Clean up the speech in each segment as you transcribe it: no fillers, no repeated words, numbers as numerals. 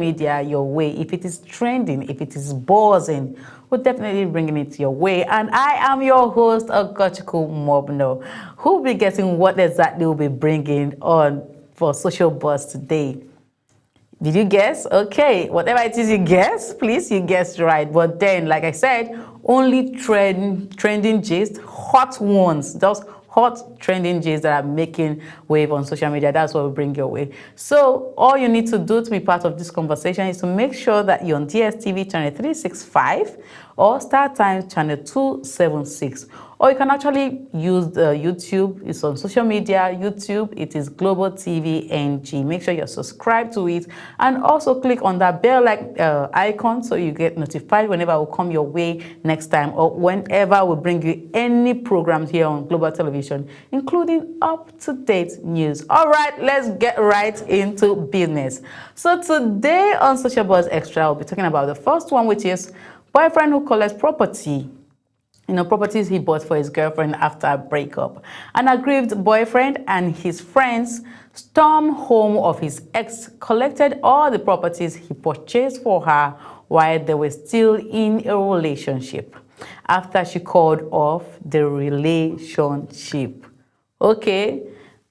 media your way. If it is trending, if it is buzzing, we're definitely bringing it your way. And I am your host, Ogochukwu Mobno, who will be getting what exactly we'll be bringing on for Social Buzz today. Did you guess? Okay, whatever it is you guess, please, you guessed right. But then, like I said, only trending gist, hot ones, those hot trending gist that are making wave on social media. That's what we bring your way. So all you need to do to be part of this conversation is to make sure that you're on DSTV channel 365 or Star Times channel 276. Or you can actually use the YouTube. It's on social media, YouTube. It is Global TV NG. Make sure you're subscribed to it. And also click on that bell-like icon so you get notified whenever we come your way next time or whenever we bring you any programs here on Global Television, including up-to-date news. All right, let's get right into business. So today on Social Buzz Extra, I'll be talking about the first one, which is boyfriend who collects property. Properties he bought for his girlfriend after a breakup. An aggrieved boyfriend and his friends stormed home of his ex, collected all the properties he purchased for her while they were still in a relationship, after she called off the relationship. Okay,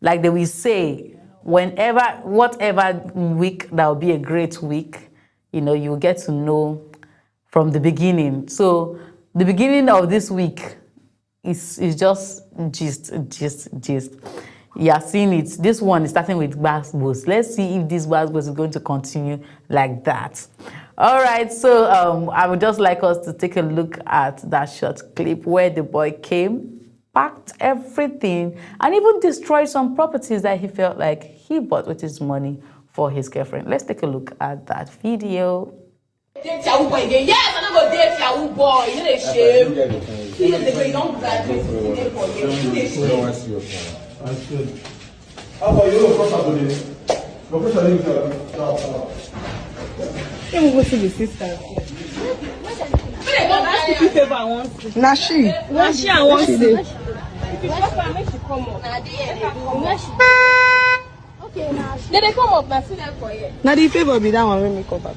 like they will say, whatever week, that will be a great week. You get to know from the beginning. So the beginning of this week is just gist. You are seeing it. This one is starting with Basbos. Let's see if this Basbos is going to continue like that. All right, so I would just like us to take a look at that short clip where the boy came, packed everything, and even destroyed some properties that he felt like he bought with his money for his girlfriend. Let's take a look at that video. Yes, I'm not going to date Yahoo boy. You know, shame. 2 years ago, you don't graduate for you. That's good. How about you? Your first name Let me go see the sister. Nashi I want to see. If you drop her, make she come up. Okay, now. They come up, now see them for you. Now the favor be that one when me come back.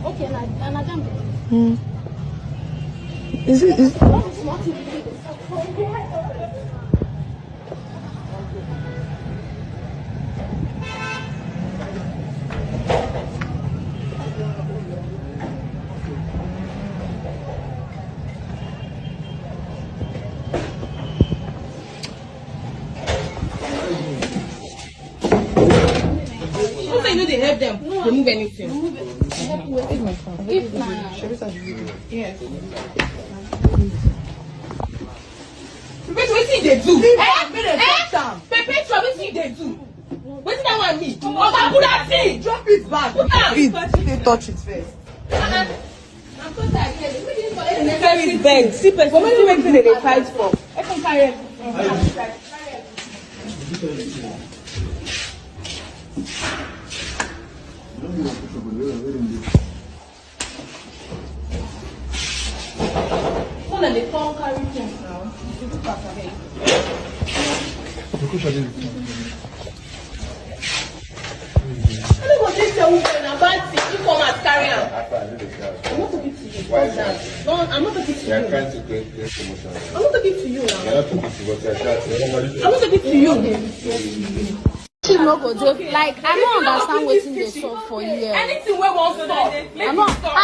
Okay, now Is it? You know they help them remove anything. If yes. What they do? Perpetual, what they do? What did that one mean? Oh, put that thing. Drop it back. They touch it first. I'm so tired. Carry it back. See, person make sure they fight for. I can carry it. One of the phone carry things now. You do pass ahead. I don't want to tell you about it. You come and carry on. I'm not talking to you. No, I'm not talking to you. You're trying to create promotion. I'm not talking to you now. You're not talking to what you're trying. I'm not talking to you. Like I don't understand what they solve for here. Anything we want to solve. I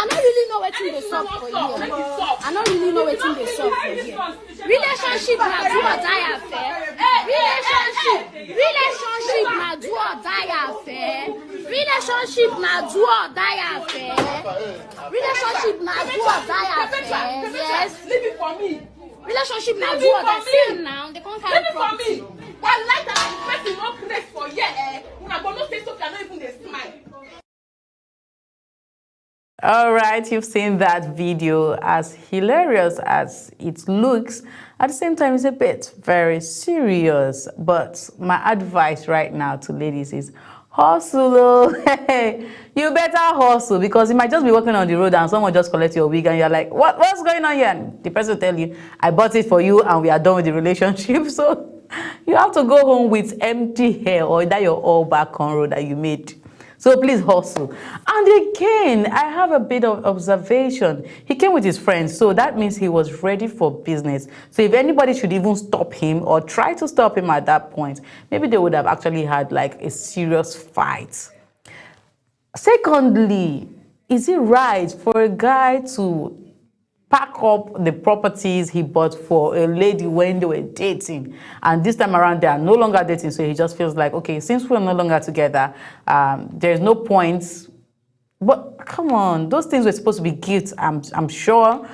don't really know what they solve for here. I don't really know what they solve for here. Relationship na do or die affair. Relationship na do or die affair. Relationship na do or die affair. Relationship na do or die affair. Yes. Leave it for me. Relationship na do or die. See now, they can't carry property. I like that person not place for here. When I go no say so, I not even they smile. All right, you've seen that video. As hilarious as it looks, at the same time, it's a bit very serious. But my advice right now to ladies is hustle. You better hustle, because you might just be walking on the road and someone just collect your wig and you're like, what's going on here? And the person will tell you, I bought it for you and we are done with the relationship. So You have to go home with empty hair, or that your all back on road that you made. So please hustle. And again, I have a bit of observation. He came with his friends, so that means he was ready for business. So if anybody should even stop him or try to stop him at that point, maybe they would have actually had like a serious fight. Secondly, is it right for a guy to pack up the properties he bought for a lady when they were dating, and this time around they are no longer dating, so he just feels like, okay, since we're no longer together, there's no point. But come on, those things were supposed to be gifts, I'm sure.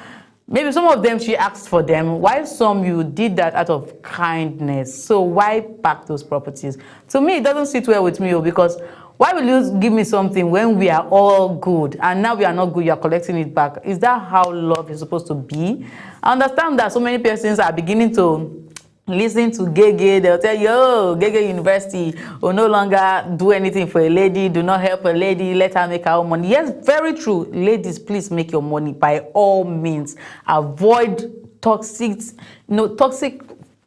Maybe some of them she asked for them, while some you did that out of kindness. So why pack those properties? To me, it doesn't sit well with me, because why will you give me something when we are all good and now we are not good, you are collecting it back? Is that how love is supposed to be? I understand that so many persons are beginning to listen to Gege. They'll tell you, oh, Gege University will no longer do anything for a lady, do not help a lady, let her make her own money. Yes, very true. Ladies, please make your money by all means. Avoid toxic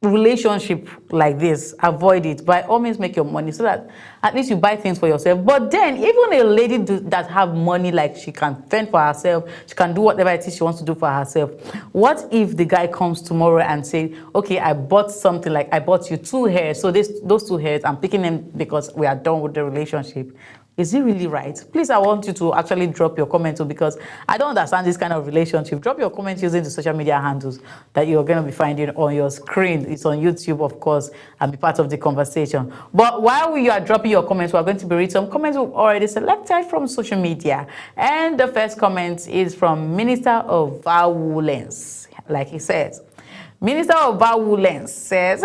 relationship like this. Avoid it. By all means, make your money so that at least you buy things for yourself. But then even a lady that have money, like she can fend for herself, she can do whatever it is she wants to do for herself. What if the guy comes tomorrow and say, okay, I bought something, like I bought you 2 hairs, so those 2 hairs, I'm picking them because we are done with the relationship. Is it really right? Please, I want you to actually drop your comment too, because I don't understand this kind of relationship. Drop your comment using the social media handles that you're going to be finding on your screen. It's on YouTube, of course, and be part of the conversation. But while you are dropping your comments, we're going to be reading some comments we've already selected from social media. And the first comment is from Minister of Violence. Like he says, Minister of Violence says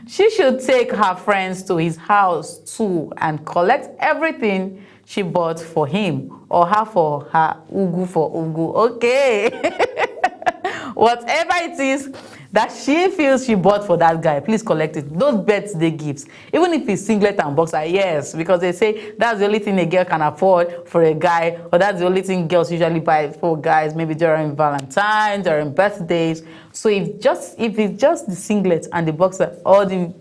she should take her friends to his house too and collect everything she bought for him, or her for her, ugu for ugu. Okay. Whatever it is that she feels she bought for that guy, please collect it. Those birthday gifts, even if it's singlet and boxer, yes, because they say that's the only thing a girl can afford for a guy, or that's the only thing girls usually buy for guys, maybe during Valentine's, during birthdays. So if it's just the singlet and the boxer, or the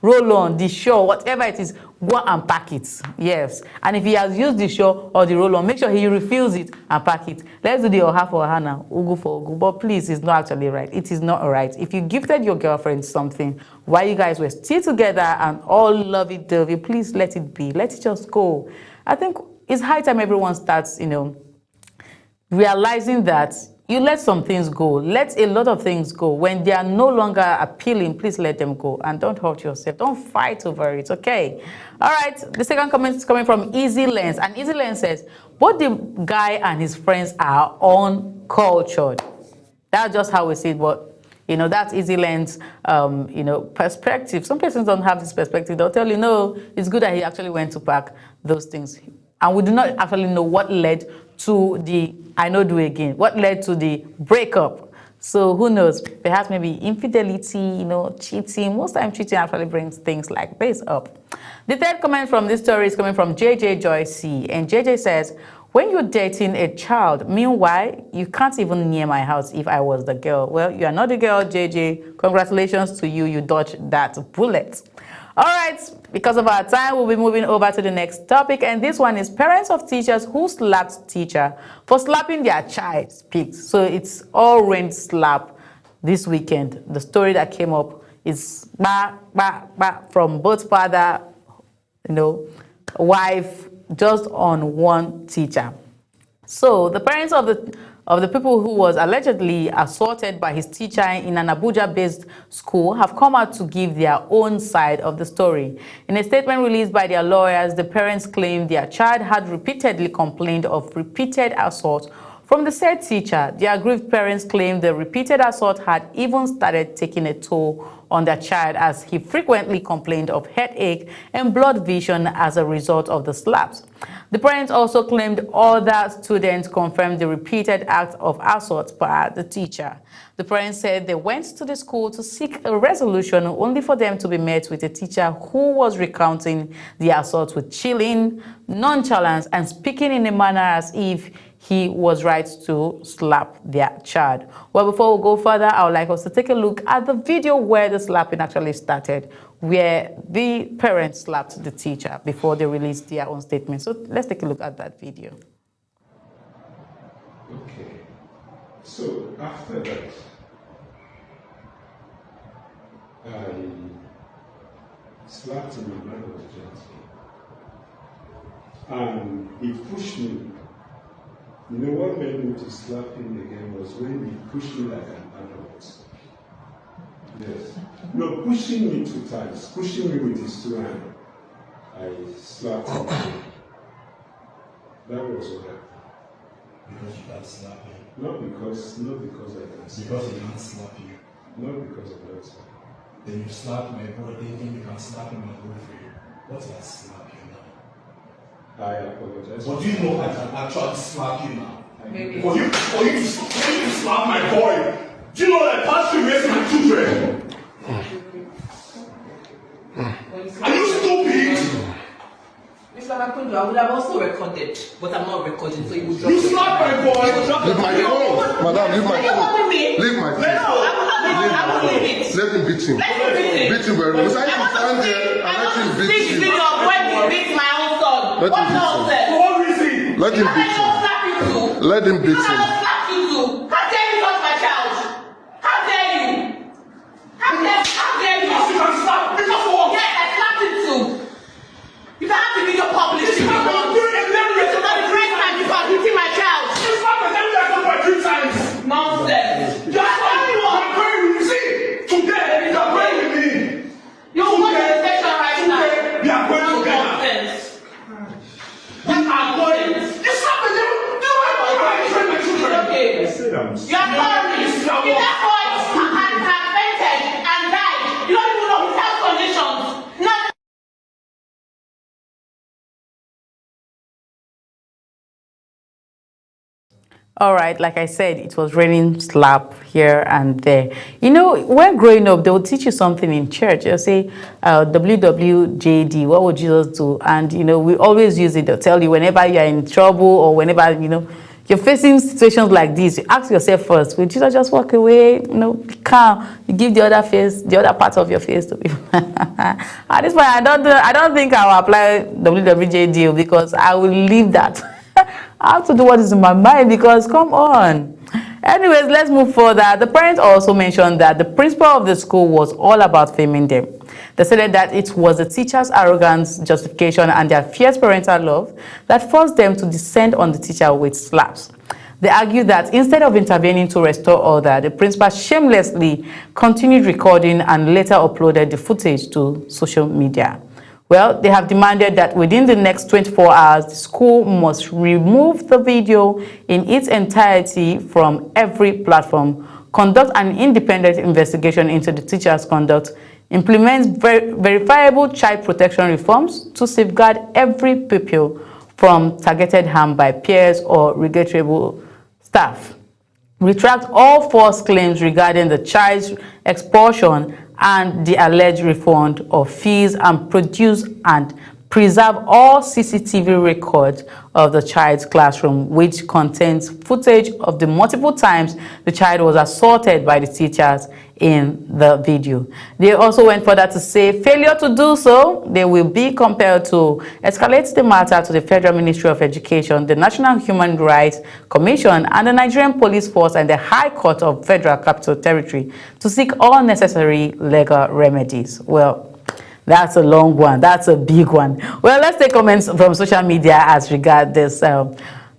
roll-on, the shawl, whatever it is, go and pack it. Yes. And if he has used the shawl or the roll-on, make sure he refills it and pack it. Let's do the oha for oha now, ugu for ugu. But please, it's not actually right. It is not right. If you gifted your girlfriend something while you guys were still together and all lovey-dovey, please let it be. Let it just go. I think it's high time everyone starts, realizing that you let some things go. Let a lot of things go. When they are no longer appealing, please let them go. And don't hurt yourself. Don't fight over it, okay? All right. The second comment is coming from Easy Lens. And Easy Lens says, both the guy and his friends are uncultured. That's just how we see it. But, that's Easy Lens, perspective. Some persons don't have this perspective. They'll tell you, no, it's good that he actually went to pack those things. And we do not actually know what led to the what led to the breakup. So who knows? Perhaps maybe infidelity, cheating. Most time cheating actually brings things like this up. The third comment from this story is coming from JJ Joyce. And JJ says, when you're dating a child, meanwhile, you can't even near my house if I was the girl. Well, you are not the girl, JJ. Congratulations to you. You dodged that bullet. All right, because of our time, we'll be moving over to the next topic. And this one is parents of teachers who slapped teacher for slapping their child speaks. So it's all rain slap this weekend. The story that came up is from both father, wife, just on one teacher. So the parents of the people who was allegedly assaulted by his teacher in an Abuja-based school have come out to give their own side of the story. In a statement released by their lawyers, the parents claimed their child had repeatedly complained of repeated assault from the said teacher. The aggrieved parents claimed the repeated assault had even started taking a toll on their child, as he frequently complained of headache and blood vision as a result of the slaps. The parents also claimed other students confirmed the repeated act of assault by the teacher. The parents said they went to the school to seek a resolution, only for them to be met with a teacher who was recounting the assault with chilling, nonchalance, and speaking in a manner as if he was right to slap their child. Well, before we go further, I would like us to take a look at the video where the slapping actually started, where the parents slapped the teacher before they released their own statement. So let's take a look at that video. Okay. So after that, I slapped him and I was gentle. And he pushed me. You know what made me to slap him again was when he pushed me like an adult. Yes. No, pushing me 2 times, pushing me with his 2 hands. I slapped him again. That was what happened. Because you can't slap him. Not because I can slap Because he can't slap you. Not because of that. Then you slap my boy thinking you can slap him and go for you. What's that slap you now? I apologize. But do you know I can actually slap you now? Maybe. For you to slap my boy, do you know that past you raised my children? Are you stupid? Mr. Makundu, I would have also recorded, but I'm not recording, so you would drop You it. slap my boy! Leave my phone! Madam, leave my phone! Leave my phone! I will leave it. Let him beat him. Beat him very much. Stand there and let him beat See the him. video of when he beat my own son. Let What him beat him. nonsense? For what reason? Let him beat him. Let him beat him. How dare you touch my child? How dare you? How dare you? Because you can slap, because of what? Yes, I slapped him too. You can have the video published if you want. So that is great time you are hitting my child. You slap my family like that 3 times. Nonsense. You are telling me I'm praying with you. See, today you are praying with me. You will go to the station right now. We are going together. Nonsense. We are going. You slap my children. You are train my children. Okay. I said I'm You are sorry. If that boy had fainted and died, you don't even know his health conditions. Now, All right, like I said, it was raining slap here and there. You know, when growing up, they will teach you something in church. They'll say, WWJD, what would Jesus do? And, you know, we always use it. They'll tell you whenever you're in trouble or whenever, you know, you're facing situations like this, you ask yourself first, will Jesus just walk away? You know, be calm. You give the other face, the other part of your face to people. At this point, I don't think I'll apply WWJD because I will leave that. I have to do what is in my mind because, come on. Anyways, let's move further. The parents also mentioned that the principal of the school was all about faming them. They said that it was the teacher's arrogance, justification, and their fierce parental love that forced them to descend on the teacher with slaps. They argued that instead of intervening to restore order, the principal shamelessly continued recording and later uploaded the footage to social media. Well, they have demanded that within the next 24 hours, the school must remove the video in its entirety from every platform, conduct an independent investigation into the teacher's conduct, implement verifiable child protection reforms to safeguard every pupil from targeted harm by peers or regrettable staff, retract all false claims regarding the child's expulsion and the alleged refund of fees, and produce and preserve all CCTV records of the child's classroom, which contains footage of the multiple times the child was assaulted by the teachers in the video. They also went further to say, failure to do so, they will be compelled to escalate the matter to the Federal Ministry of Education, the National Human Rights Commission, and the Nigerian Police Force and the High Court of Federal Capital Territory to seek all necessary legal remedies. Well, that's a long one. That's a big one. Well, let's take comments from social media as regard this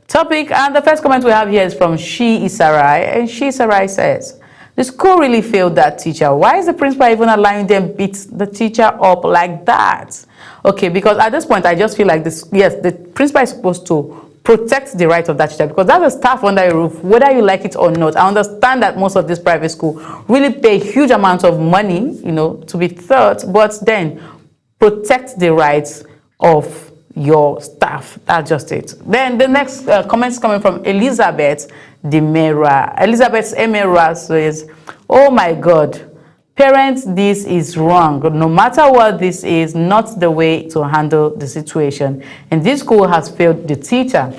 topic. And the first comment we have here is from She Isarai. And She Isarai says, the school really failed that teacher. Why is the principal even allowing them beat the teacher up like that? Okay, because at this point, I just feel like this. Yes, the principal is supposed to protect the right of that teacher because that's a staff under a roof, whether you like it or not. I understand that most of these private schools really pay huge amounts of money, you know, to be taught, but then protect the rights of your staff. That's just it. Then the next comments coming from Elizabeth Demera. Elizabeth Emera says, oh my God, parents, this is wrong. No matter what, this is not the way to handle the situation. And this school has failed the teacher.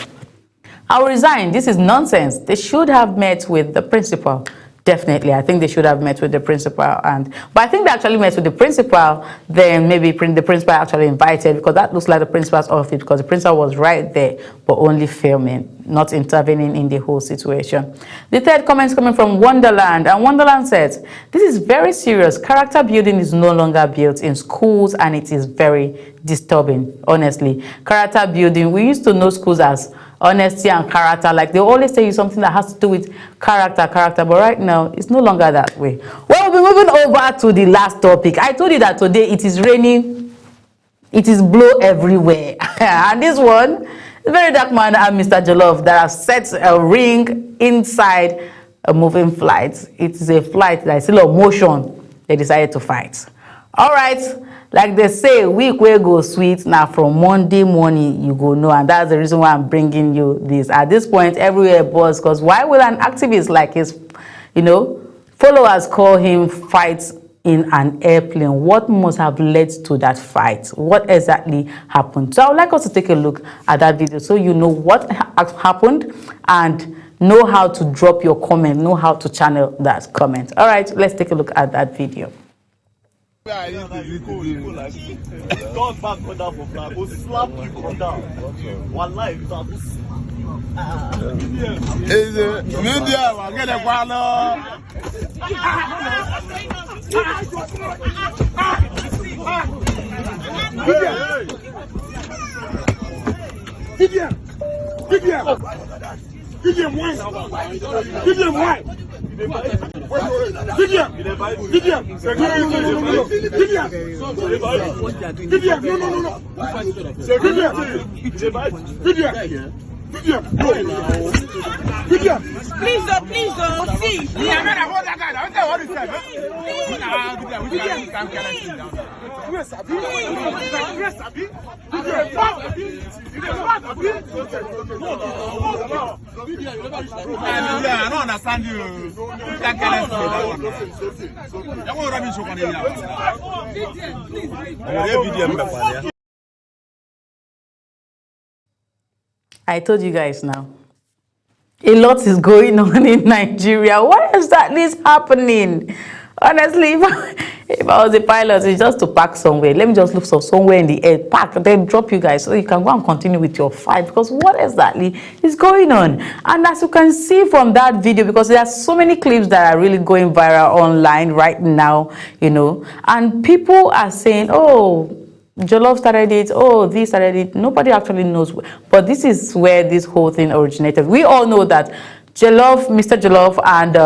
I'll resign. This is nonsense. They should have met with the principal. Definitely, I think they should have met with the principal, but I think they actually met with the principal. Then maybe the principal actually invited, because that looks like the principal's office, because the principal was right there, but only filming, not intervening in the whole situation. The third comment is coming from Wonderland, and Wonderland says, "This is very serious. Character building is no longer built in schools, and it is very disturbing. Honestly, character building, we used to know schools as honesty and character, like they always say something that has to do with character, but right now it's no longer that way." Well, we're moving over to the last topic. I told you that today it is raining, it is blow everywhere. And this one, VeryDarkMan and Mr. Jollof that have set a ring inside a moving flight. It is a flight that is still in motion. They decided to fight. All right, like they say, week where go sweet. Now from Monday morning you go know, and that's the reason why I'm bringing you this. At this point, everywhere buzz, because why will an activist like his, followers call him fight in an airplane? What must have led to that fight? What exactly happened? So I would like us to take a look at that video so you know what happened and know how to drop your comment, know how to channel that comment. All right, let's take a look at that video. Don't back on down for flag. Go slap you on down. One life. Media, get a wallet. Give him wine. Give him wine. Please don't see. I don't understand you. I told you guys now. A lot is going on in Nigeria. Why is that this happening? Honestly, if I was a pilot, it's just to park somewhere. Let me just look for somewhere in the air, park, then drop you guys so you can go and continue with your fight. Because what exactly is going on? And as you can see from that video, because there are so many clips that are really going viral online right now, and people are saying, oh, Jollof started it, oh, this started it. Nobody actually knows. But this is where this whole thing originated. We all know that Jollof, Mr. Jollof, and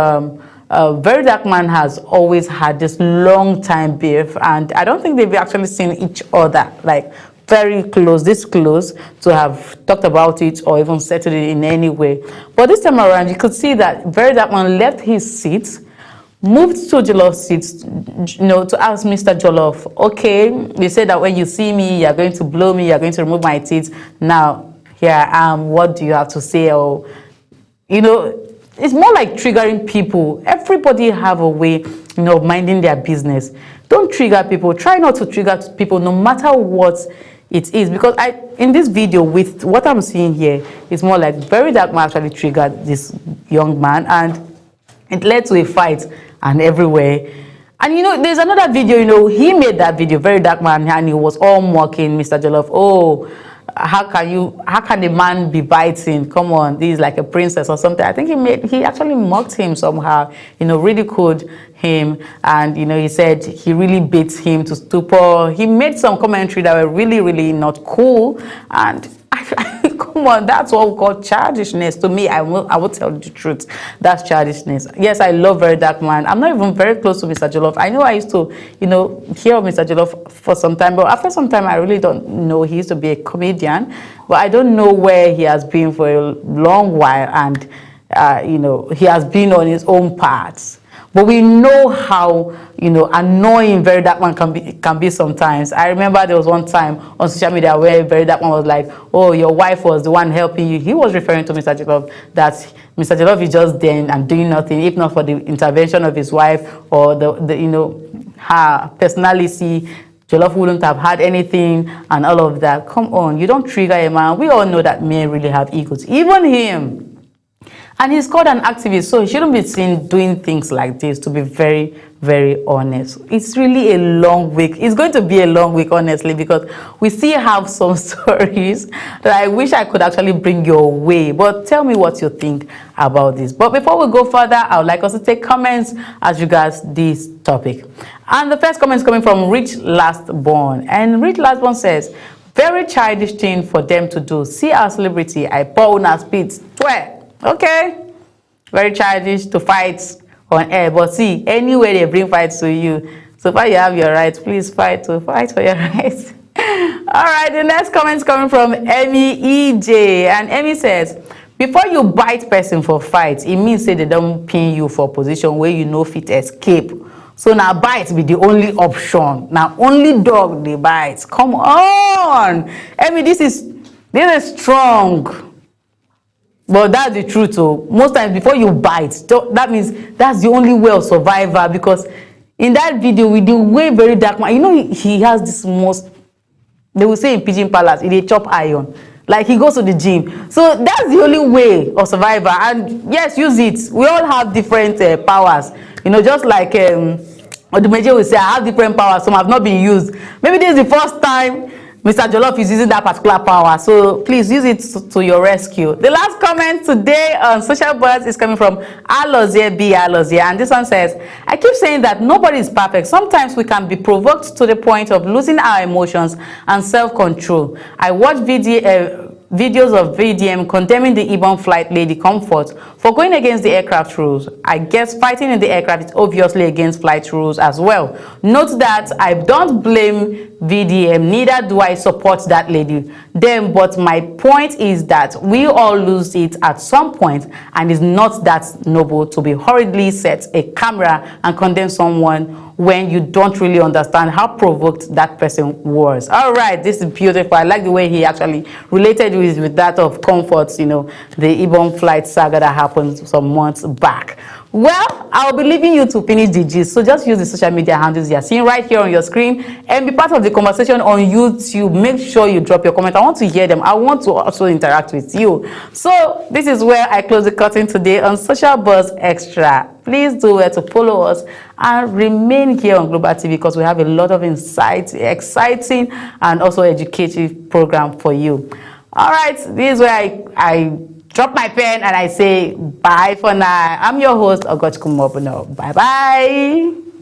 VeryDarkMan has always had this long time beef, and I don't think they've actually seen each other like very close, this close, to have talked about it or even settled it in any way. But this time around, you could see that VeryDarkMan left his seat, moved to Jollof's seat, to ask Mr. Jollof, okay, you said that when you see me, you're going to blow me, you're going to remove my teeth. Now, here I am, what do you have to say? Or, it's more like triggering people. Everybody have a way, of minding their business. Don't trigger people. Try not to trigger people, no matter what it is. Because in this video, with what I'm seeing here, it's more like VeryDarkMan actually triggered this young man, and it led to a fight and everywhere. And there's another video, he made that video, VeryDarkMan, and he was all mocking Mr. Jollof. Oh, how can a man be biting? Come on, this is like a princess or something. I think he actually mocked him somehow, ridiculed him, and he said he really beat him to stupor. He made some commentary that were really, really not cool, and come on, that's what we call childishness. To me, I will tell you the truth. That's childishness. Yes, I love VeryDarkMan. I'm not even very close to Mr. Jollof. I know I used to, hear of Mr. Jollof for some time, but after some time, I really don't know. He used to be a comedian, but I don't know where he has been for a long while, and he has been on his own paths. But we know how, annoying VeryDarkMan can be sometimes. I remember there was one time on social media where VeryDarkMan was like, oh, your wife was the one helping you. He was referring to Mr. Jollof, that Mr. Jollof is just there and doing nothing, if not for the intervention of his wife or her personality. Jollof wouldn't have had anything and all of that. Come on, you don't trigger a man. We all know that men really have egos. Even him. And he's called an activist, so he shouldn't be seen doing things like this, to be very, very honest. It's really a long week. It's going to be a long week, honestly, because we still have some stories that I wish I could actually bring your way. But tell me what you think about this. But before we go further, I would like us to take comments as regards this topic. And the first comment is coming from Rich Lastborn. And Rich Lastborn says, very childish thing for them to do. See our celebrity, I pour on our speed. Swear. Okay, very childish to fight on air, but see, anyway they bring fights to you, so far you have your rights, please fight for your rights. All right, the next comment is coming from Emmy EJ, and Emmy says, before you bite person for fight, it means say they don't pin you for position where you know fit escape. So now bite be the only option. Now only dog they bite. Come on, Emmy, this is strong. But that's the truth. So most times before you bite, that means that's the only way of survival. Because in that video with the way VeryDarkMan, you know, he has this most, they will say in Pigeon Palace, he chop iron. Like he goes to the gym. So that's the only way of survival. And yes, use it. We all have different powers. You know, just like Odumeje will say, I have different powers. Some have not been used. Maybe this is the first time Mr. Jollof is using that particular power, so please use it to your rescue. The last comment today on Social Buzz is coming from Alozie B. Alozie, and this one says, I keep saying that nobody is perfect. Sometimes we can be provoked to the point of losing our emotions and self-control. I watch videos of VDM condemning the Ibom flight lady Comfort for going against the aircraft rules. I guess fighting in the aircraft is obviously against flight rules as well. Note that I don't blame VDM, neither do I support that lady. But my point is that we all lose it at some point, and it's not that noble to be hurriedly set a camera and condemn someone when you don't really understand how provoked that person was. All right, this is beautiful. I like the way he actually related with that of Comfort, you know, the Ibom flight saga that happened some months back. Well, I'll be leaving you to finish the gist, so just use the social media handles you're seeing right here on your screen and be part of the conversation on YouTube. Make sure you drop your comment. I want to hear them. I want to also interact with you. So this is where I close the curtain today on Social Buzz Extra. Please do well to follow us and remain here on Global TV, because we have a lot of insights, exciting and also educative program for you. All right, this is where I drop my pen and I say bye for now. I'm your host, Ogochukwu Mobuno. Bye-bye.